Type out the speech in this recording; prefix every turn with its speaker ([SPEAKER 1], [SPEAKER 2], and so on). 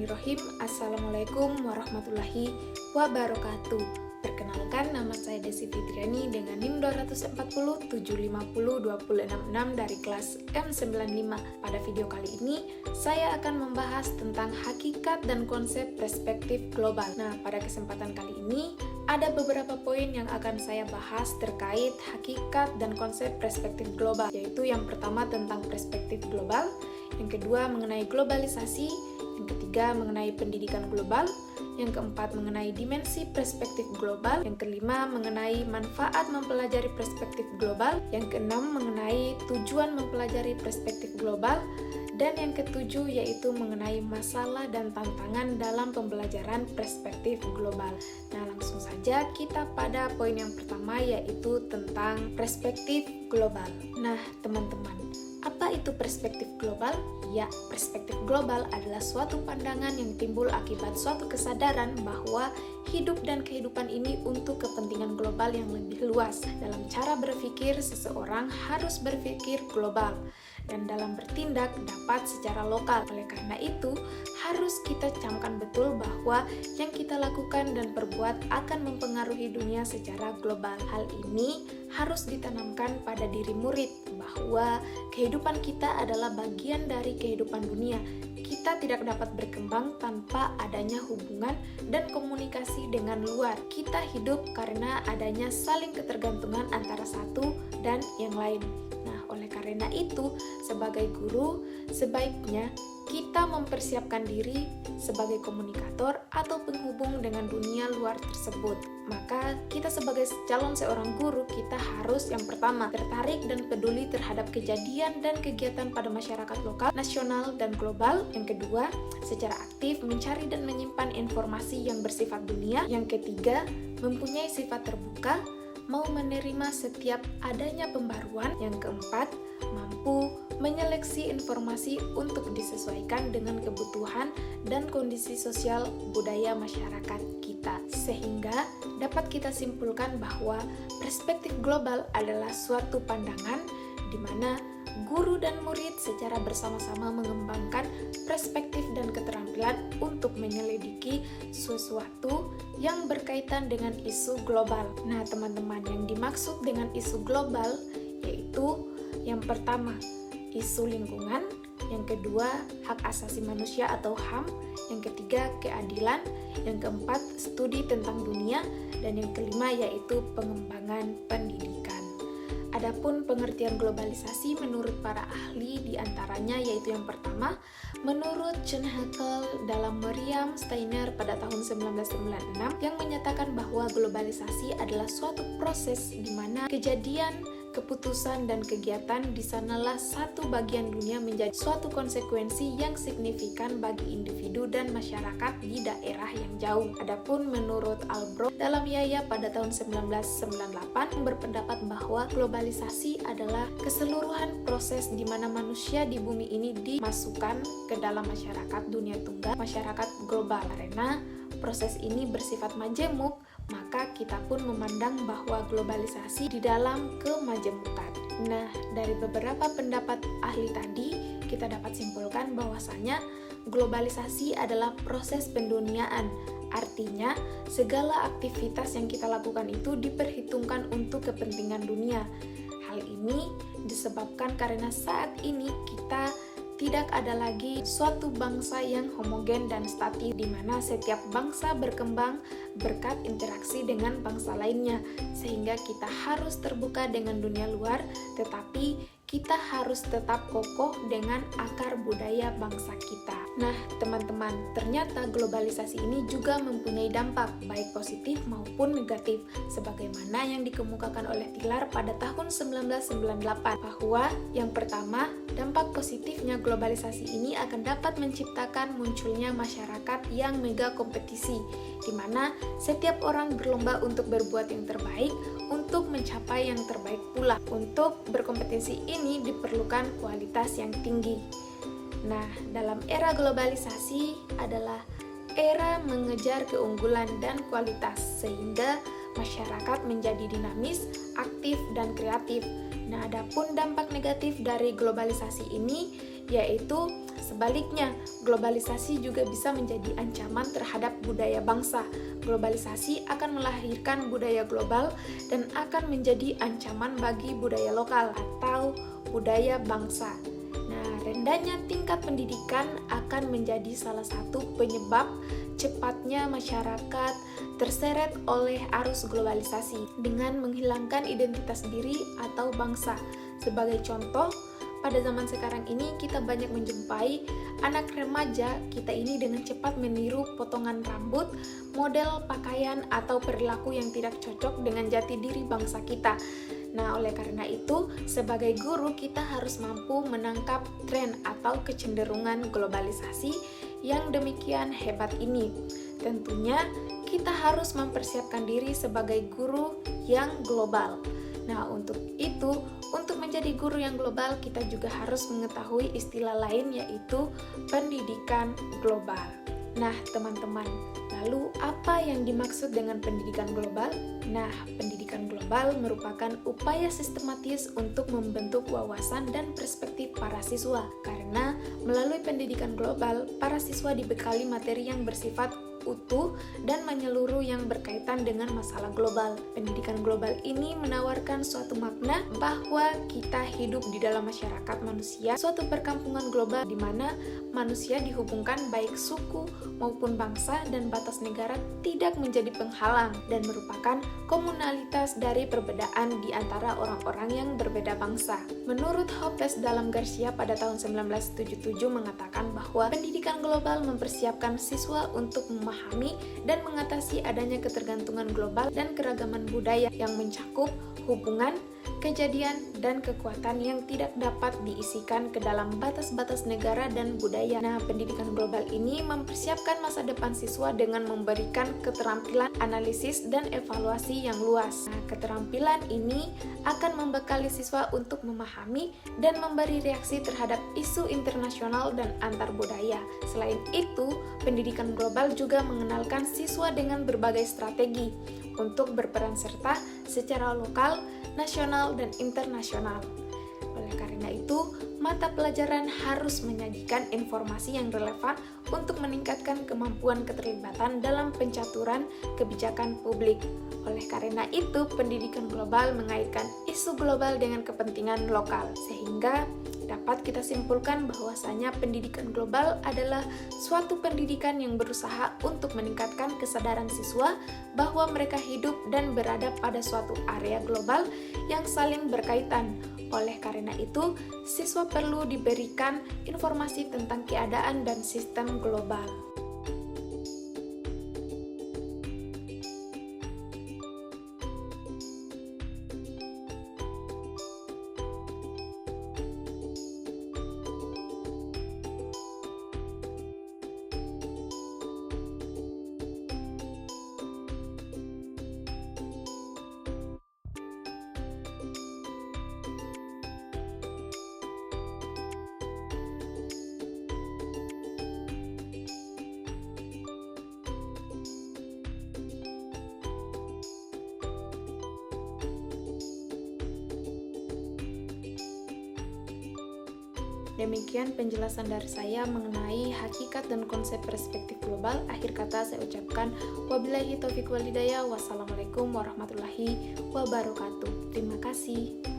[SPEAKER 1] Bismillahirrahmanirrahim. Assalamualaikum warahmatullahi wabarakatuh. Perkenalkan, nama saya Desi Fitriani dengan NIM 240 750 266 dari kelas M95. Pada video kali ini, saya akan membahas tentang hakikat dan konsep perspektif global. Nah, pada kesempatan kali ini, ada beberapa poin yang akan saya bahas terkait hakikat dan konsep perspektif global, yaitu yang pertama tentang perspektif global, yang kedua mengenai globalisasi, yang ketiga mengenai pendidikan global, yang keempat mengenai dimensi perspektif global, yang kelima mengenai manfaat mempelajari perspektif global, yang keenam mengenai tujuan mempelajari perspektif global, dan yang ketujuh yaitu mengenai masalah dan tantangan dalam pembelajaran perspektif global. Nah, langsung saja kita pada poin yang pertama, yaitu tentang perspektif global. Nah, teman-teman, apa itu perspektif global? Ya, perspektif global adalah suatu pandangan yang timbul akibat suatu kesadaran bahwa hidup dan kehidupan ini untuk kepentingan global yang lebih luas. Dalam cara berpikir, seseorang harus berpikir global, dan dalam bertindak dapat secara lokal. Oleh karena itu, harus kita camkan betul bahwa yang kita lakukan dan perbuat akan mempengaruhi dunia secara global. Hal ini harus ditanamkan pada diri murid bahwa kehidupan kita adalah bagian dari kehidupan dunia. Kita tidak dapat berkembang tanpa adanya hubungan dan komunikasi dengan luar. Kita hidup karena adanya saling ketergantungan antara satu dan yang lain. Nah, oleh karena itu, sebagai guru, sebaiknya kita mempersiapkan diri sebagai komunikator atau penghubung dengan dunia luar tersebut. Maka kita sebagai calon seorang guru, kita harus yang pertama tertarik dan peduli terhadap kejadian dan kegiatan pada masyarakat lokal, nasional, dan global. Yang kedua, secara aktif mencari dan menyimpan informasi yang bersifat dunia. Yang ketiga, mempunyai sifat terbuka, mau menerima setiap adanya pembaruan. Yang keempat, mampu menyeleksi informasi untuk disesuaikan dengan kebutuhan dan kondisi sosial budaya masyarakat kita, sehingga dapat kita simpulkan bahwa perspektif global adalah suatu pandangan di mana guru dan murid secara bersama-sama mengembangkan perspektif dan keterampilan untuk menyelidiki sesuatu yang berkaitan dengan isu global. Nah, teman-teman, yang dimaksud dengan isu global yaitu yang pertama, isu lingkungan, yang kedua, hak asasi manusia atau HAM, yang ketiga, keadilan, yang keempat, studi tentang dunia, dan yang kelima yaitu pengembangan pendidikan. Adapun pengertian globalisasi menurut para ahli diantaranya yaitu yang pertama, menurut John Haeckel dalam Meriam Steiner pada tahun 1996 yang menyatakan bahwa globalisasi adalah suatu proses di mana kejadian, keputusan, dan kegiatan di sanalah satu bagian dunia menjadi suatu konsekuensi yang signifikan bagi individu dan masyarakat di daerah yang jauh. Adapun menurut Albrook dalam Yaya pada tahun 1998 berpendapat bahwa globalisasi adalah keseluruhan proses di mana manusia di bumi ini dimasukkan ke dalam masyarakat dunia tunggal, masyarakat global. Karena proses ini bersifat majemuk, maka kita pun memandang bahwa globalisasi di dalam kemajemukan. Nah, dari beberapa pendapat ahli tadi, kita dapat simpulkan bahwasanya globalisasi adalah proses penduniaan. Artinya, segala aktivitas yang kita lakukan itu diperhitungkan untuk kepentingan dunia. Hal ini disebabkan karena saat ini kita tidak ada lagi suatu bangsa yang homogen dan statis, di mana setiap bangsa berkembang berkat interaksi dengan bangsa lainnya, sehingga kita harus terbuka dengan dunia luar, tetapi kita harus tetap kokoh dengan akar budaya bangsa kita. Nah, teman-teman, ternyata globalisasi ini juga mempunyai dampak baik positif maupun negatif, sebagaimana yang dikemukakan oleh Tiller pada tahun 1998, bahwa yang pertama, dampak positifnya globalisasi ini akan dapat menciptakan munculnya masyarakat yang mega kompetisi, di mana setiap orang berlomba untuk berbuat yang terbaik, untuk mencapai yang terbaik pula. Untuk berkompetisi ini diperlukan kualitas yang tinggi. Nah, dalam era globalisasi adalah era mengejar keunggulan dan kualitas, sehingga masyarakat menjadi dinamis, aktif, dan kreatif. Nah, adapun dampak negatif dari globalisasi ini yaitu sebaliknya, globalisasi juga bisa menjadi ancaman terhadap budaya bangsa. Globalisasi akan melahirkan budaya global dan akan menjadi ancaman bagi budaya lokal atau budaya bangsa. Nah, rendahnya tingkat pendidikan akan menjadi salah satu penyebab cepatnya masyarakat terseret oleh arus globalisasi dengan menghilangkan identitas diri atau bangsa. Sebagai contoh, pada zaman sekarang ini kita banyak menjumpai anak remaja kita ini dengan cepat meniru potongan rambut, model pakaian atau perilaku yang tidak cocok dengan jati diri bangsa kita. Nah, oleh karena itu, sebagai guru kita harus mampu menangkap tren atau kecenderungan globalisasi yang demikian hebat ini. Tentunya, kita harus mempersiapkan diri sebagai guru yang global. Nah, untuk itu, untuk menjadi guru yang global, kita juga harus mengetahui istilah lain yaitu pendidikan global. Nah, teman-teman, lalu apa yang dimaksud dengan pendidikan global? Nah, pendidikan global merupakan upaya sistematis untuk membentuk wawasan dan perspektif para siswa. Karena melalui pendidikan global, para siswa dibekali materi yang bersifat utuh dan menyeluruh yang berkaitan dengan masalah global. Pendidikan global ini menawarkan suatu makna bahwa kita hidup di dalam masyarakat manusia, suatu perkampungan global di mana manusia dihubungkan baik suku maupun bangsa dan batas negara tidak menjadi penghalang dan merupakan komunalitas dari perbedaan di antara orang-orang yang berbeda bangsa. Menurut Hopes dalam Garcia pada tahun 1977 mengatakan bahwa pendidikan global mempersiapkan siswa untuk memahami dan mengatasi adanya ketergantungan global dan keragaman budaya yang mencakup hubungan, kejadian, dan kekuatan yang tidak dapat diisikan ke dalam batas-batas negara dan budaya. Nah, pendidikan global ini mempersiapkan masa depan siswa dengan memberikan keterampilan analisis dan evaluasi yang luas. Nah, keterampilan ini akan membekali siswa untuk memahami dan memberi reaksi terhadap isu internasional dan antar budaya. Selain itu, pendidikan global juga mengenalkan siswa dengan berbagai strategi untuk berperan serta secara lokal, nasional, dan internasional. Oleh karena itu, mata pelajaran harus menyajikan informasi yang relevan untuk meningkatkan kemampuan keterlibatan dalam pencaturan kebijakan publik. Oleh karena itu, pendidikan global mengaitkan isu global dengan kepentingan lokal, sehingga dapat kita simpulkan bahwasanya pendidikan global adalah suatu pendidikan yang berusaha untuk meningkatkan kesadaran siswa bahwa mereka hidup dan berada pada suatu area global yang saling berkaitan. Oleh karena itu, siswa perlu diberikan informasi tentang keadaan dan sistem global. Demikian penjelasan dari saya mengenai hakikat dan konsep perspektif global. Akhir kata saya ucapkan wabillahi taufiq wal hidayah. Wassalamualaikum warahmatullahi wabarakatuh. Terima kasih.